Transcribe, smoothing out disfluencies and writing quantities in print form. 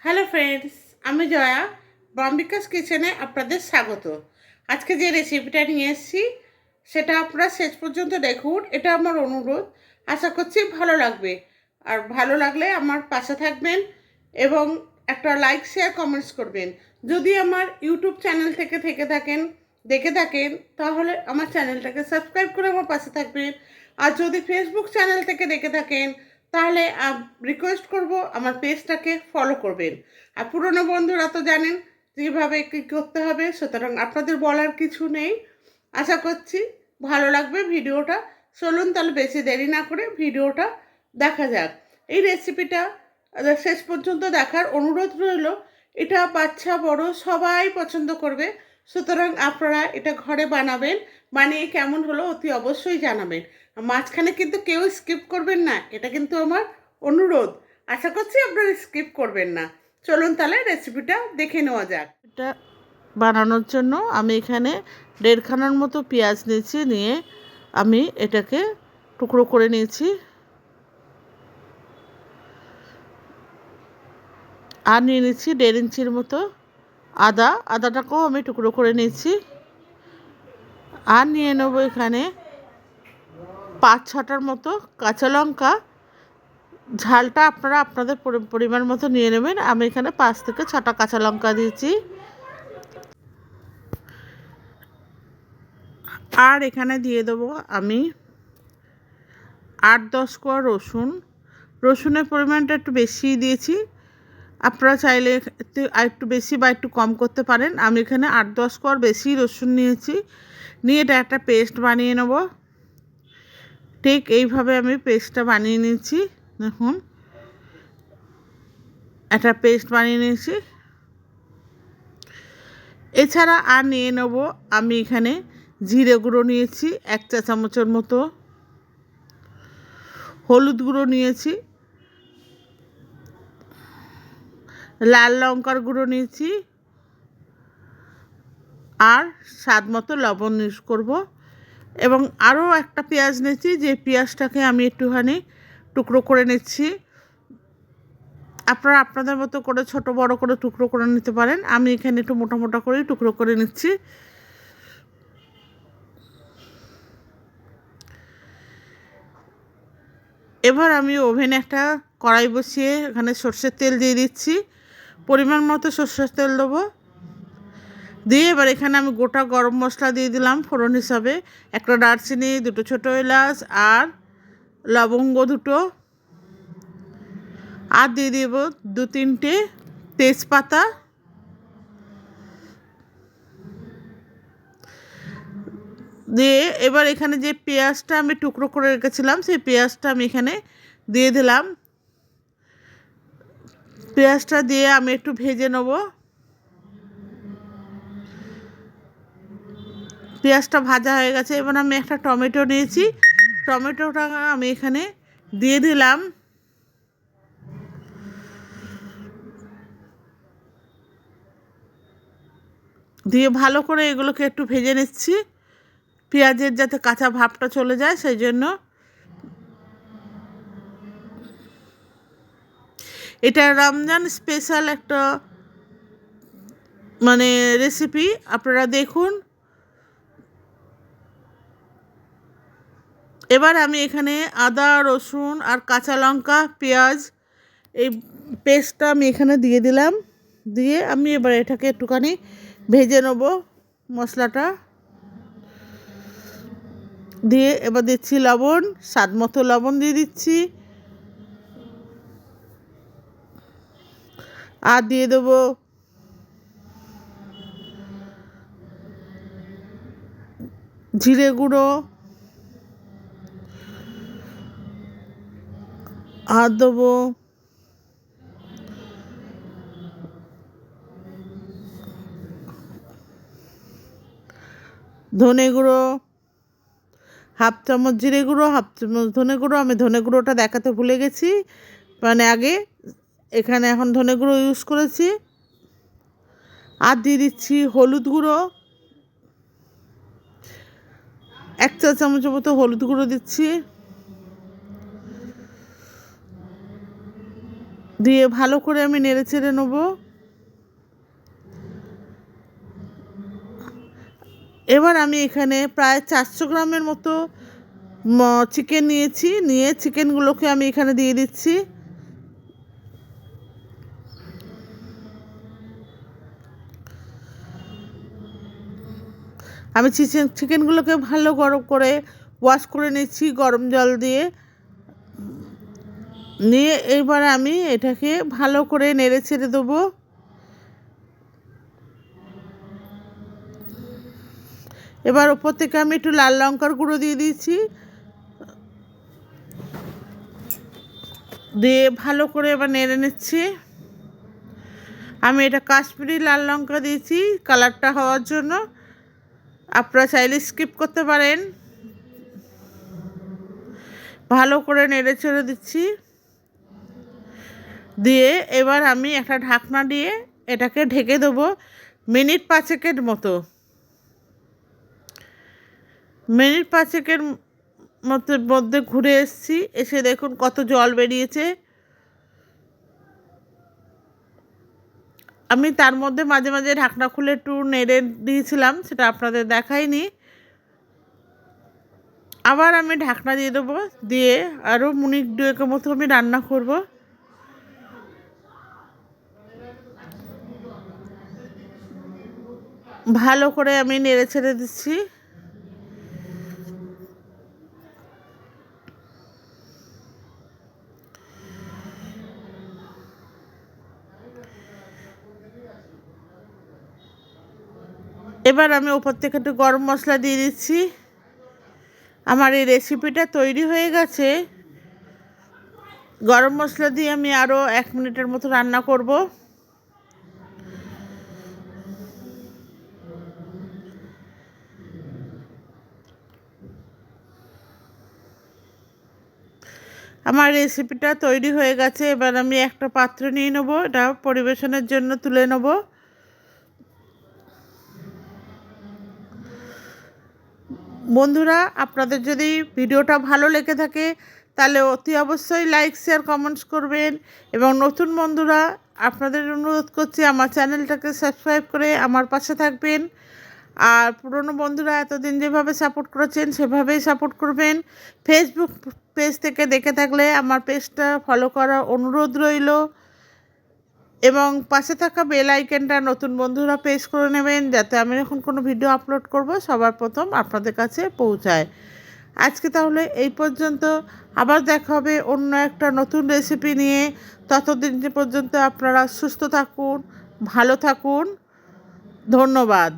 Hello friends, আমি জয়া বম্বিকাস কিচেনে আপনাদের স্বাগত। আজকে যে রেসিপিটা নিয়ে এসেছি সেটা আপনারা শেষ পর্যন্ত দেখুন, এটা আমার অনুরোধ। আশা করছি ভালো লাগবে। আর ভালো লাগলে আমার পাশে থাকবেন এবং একটা লাইক শেয়ার কমেন্টস করবেন। যদি আমার ইউটিউব চ্যানেল থেকে দেখে থাকেন তাহলে আমার চ্যানেলটাকে সাবস্ক্রাইব করে আমার পাশে থাকবেন। আর যদি ফেসবুক চ্যানেল থেকে দেখে থাকেন তাহলে রিকোয়েস্ট করব আমার পেজটাকে ফলো করবেন। আর পুরনো বন্ধুরা তো জানেন যেভাবে কী করতে হবে, সুতরাং আপনাদের বলার কিছু নেই। আশা করছি ভালো লাগবে ভিডিওটা। চলুন তাহলে বেশি দেরি না করে ভিডিওটা দেখা যাক। এই রেসিপিটা শেষ পর্যন্ত দেখার অনুরোধ রইল। এটা বাচ্চা বড় সবাই পছন্দ করবে, সুতরাং আপনারা এটা ঘরে বানাবেন। বানিয়ে কেমন হলো অতি অবশ্যই জানাবেন। মাঝখানে কিন্তু কেউ স্কিপ করবেন না, এটা কিন্তু আমার অনুরোধ। আশা করছি আপনারা স্কিপ করবেন না। চলুন তাহলে রেসিপিটা দেখে নেওয়া যাক। এটা বানানোর জন্য আমি এখানে 1.5 খানার মতো পেঁয়াজ নিয়েছি, নিয়ে আমি এটাকে টুকরো করে নিয়েছি। আর নিয়ে নিচ্ছি 1.5 ইঞ্চির মতো আদাটাকেও আমি টুকরো করে নিয়েছি। আর নিয়ে নেবো এখানে 5-6টার মতো কাঁচা লঙ্কা। ঝালটা আপনারা আপনাদের পরিমাণ মতো নিয়ে নেবেন। আমি এখানে 5 থেকে 6টা কাঁচা লঙ্কা দিয়েছি। আর এখানে দিয়ে দেবো আমি 8-10 কোয়া রসুনের পরিমাণটা একটু বেশিই দিয়েছি। আপনারা চাইলে একটু বেশি বা একটু কম করতে পারেন। আমি এখানে 8-10 কোয়ার বেশি রসুন নিয়েছি, নিয়ে এটা একটা পেস্ট বানিয়ে নেব। ঠিক এইভাবে আমি পেস্টটা বানিয়ে নিয়েছি। দেখুন, একটা পেস্ট বানিয়ে নিয়েছি। এছাড়া আর নিয়ে নেব আমি এখানে জিরে গুঁড়ো নিয়েছি 1 চা চামচের মতো, হলুদ গুঁড়ো নিয়েছি, লাল লঙ্কার গুঁড়ো নিয়েছি, আর স্বাদ মতো লবণ ইউজ করব। এবং আরও একটা পেঁয়াজ নিয়েছি, যে পেঁয়াজটাকে আমি একটুখানি টুকরো করে নিচ্ছি। আপনারা আপনাদের মতো করে ছোট বড় করে টুকরো করে নিতে পারেন। আমি এখানে একটু মোটা মোটা করেই টুকরো করে নিচ্ছি। এবার আমি ওভেনে একটা কড়াই বসিয়ে এখানে সর্ষের তেল দিয়ে দিচ্ছি। পরিমাণ মতো সর্ষের তেল দেবো। দিয়ে এবার এখানে আমি গোটা গরম মশলা দিয়ে দিলাম ফোড়ন হিসাবে। একটা দারচিনি, 2টো ছোটো এলাচ আর লবঙ্গ 2টো, আর দিয়ে দেবো 2-3টে তেজপাতা। দিয়ে এবার এখানে যে পেঁয়াজটা আমি টুকরো করে রেখেছিলাম সেই পেঁয়াজটা আমি এখানে দিয়ে দিলাম। পেঁয়াজটা দিয়ে আমি একটু ভেজে নেব। পেঁয়াজটা ভাজা হয়ে গেছে। এবার আমি একটা টমেটো নিয়েছি, টমেটোটা আমি এখানে দিয়ে দিলাম। দিয়ে ভালো করে এগুলোকে একটু ভেজে নিচ্ছি, পেঁয়াজের যাতে কাঁচা ভাবটা চলে যায় সেই জন্য। এটা রমজান স্পেশাল একটা রেসিপি, আপনারা দেখুন। এবার আমি এখানে আদা, রসুন আর কাঁচা লঙ্কা, পেঁয়াজ এই পেস্টটা আমি এখানে দিয়ে দিলাম। দিয়ে আমি এবার এটাকে একটুখানি ভেজে নেব মশলাটা। দিয়ে এবার দিচ্ছি লবণ, স্বাদ মতো লবণ দিয়ে দিচ্ছি। আর দিয়ে দেবো জিরে গুঁড়ো, আর দেবো ধনে গুঁড়ো, 1/2 চামচ জিরে গুঁড়ো, 1/2 চামচ ধনে গুঁড়ো। আমি ধনে গুঁড়োটা দেখাতে ভুলে গেছি, আগে এখানে এখন ধনে গুঁড়ো ইউজ করেছি। আর দিয়ে দিচ্ছি হলুদ গুঁড়ো, 1 চা চামচের মতো হলুদ গুঁড়ো দিচ্ছি। দিয়ে ভালো করে আমি নেড়ে চেড়ে নেবো। এবার আমি এখানে প্রায় 400 গ্রামের মতো চিকেন নিয়েছি, নিয়ে চিকেনগুলোকে আমি এখানে দিয়ে দিচ্ছি। আমি চিকেনগুলোকে ভালো গরম করে ওয়াশ করে নিচ্ছি গরম জল দিয়ে। নিয়ে এবার আমি এটাকে ভালো করে নেড়ে ছেড়ে দেবো। এবার ওপর থেকে আমি একটু লাল লঙ্কার গুঁড়ো দিয়ে দিয়েছি, দিয়ে ভালো করে এবার নেড়ে নিচ্ছি। আমি এটা কাশ্মীরি লাল লঙ্কা দিয়েছি কালারটা হওয়ার জন্য, আপনারা চাইলে স্কিপ করতে পারেন। ভালো করে নেড়ে চেড়ে দিচ্ছি, দিয়ে এবার আমি একটা ঢাকনা দিয়ে এটাকে ঢেকে দেবো মিনিট 5 মতো। মিনিট 5 মধ্যে ঘুরে এসেছি, এসে দেখুন কত জল বেরিয়েছে। আমি তার মধ্যে মাঝে মাঝে ঢাকনা খুলে একটু নেড়ে দিয়েছিলাম, সেটা আপনাদের দেখাইনি। আবার আমি ঢাকনা দিয়ে দেবো, দিয়ে আরও মিনিট 2 মতো আমি রান্না করব। ভালো করে আমি নেড়ে ছেড়ে দিচ্ছি। এবার আমি ওপর থেকে একটু গরম মশলা দিয়ে দিচ্ছি। আমার এই রেসিপিটা তৈরি হয়ে গেছে। গরম মশলা দিয়ে আমি আরও 1 মিনিটের মতো রান্না করব। আমার রেসিপিটা তৈরি হয়ে গেছে। এবার আমি একটা পাত্র নিয়ে নেব, এটা পরিবেশনের জন্য তুলে নেব। বন্ধুরা, আপনাদের যদি ভিডিওটা ভালো লেগে থাকে তাহলে অতি অবশ্যই লাইক শেয়ার কমেন্টস করবেন, এবং নতুন বন্ধুরা আপনাদের অনুরোধ করছি আমার চ্যানেলটাকে সাবস্ক্রাইব করে আমার পাশে থাকবেন। আর পুরনো বন্ধুরা এতদিন যেভাবে সাপোর্ট করেছেন সেভাবেই সাপোর্ট করবেন। ফেসবুক পেজ থেকে দেখে থাকলে আমার পেজটা ফলো করার অনুরোধ রইল, এবং পাশে থাকা বেল আইকনটা নতুন বন্ধুরা প্রেস করে নেবেন, যাতে আমি যখন কোনো ভিডিও আপলোড করব সবার প্রথম আপনাদের কাছে পৌঁছায়। আজকে তাহলে এই পর্যন্ত, আবার দেখা হবে অন্য একটা নতুন রেসিপি নিয়ে। ততদিন পর্যন্ত আপনারা সুস্থ থাকুন, ভালো থাকুন। ধন্যবাদ।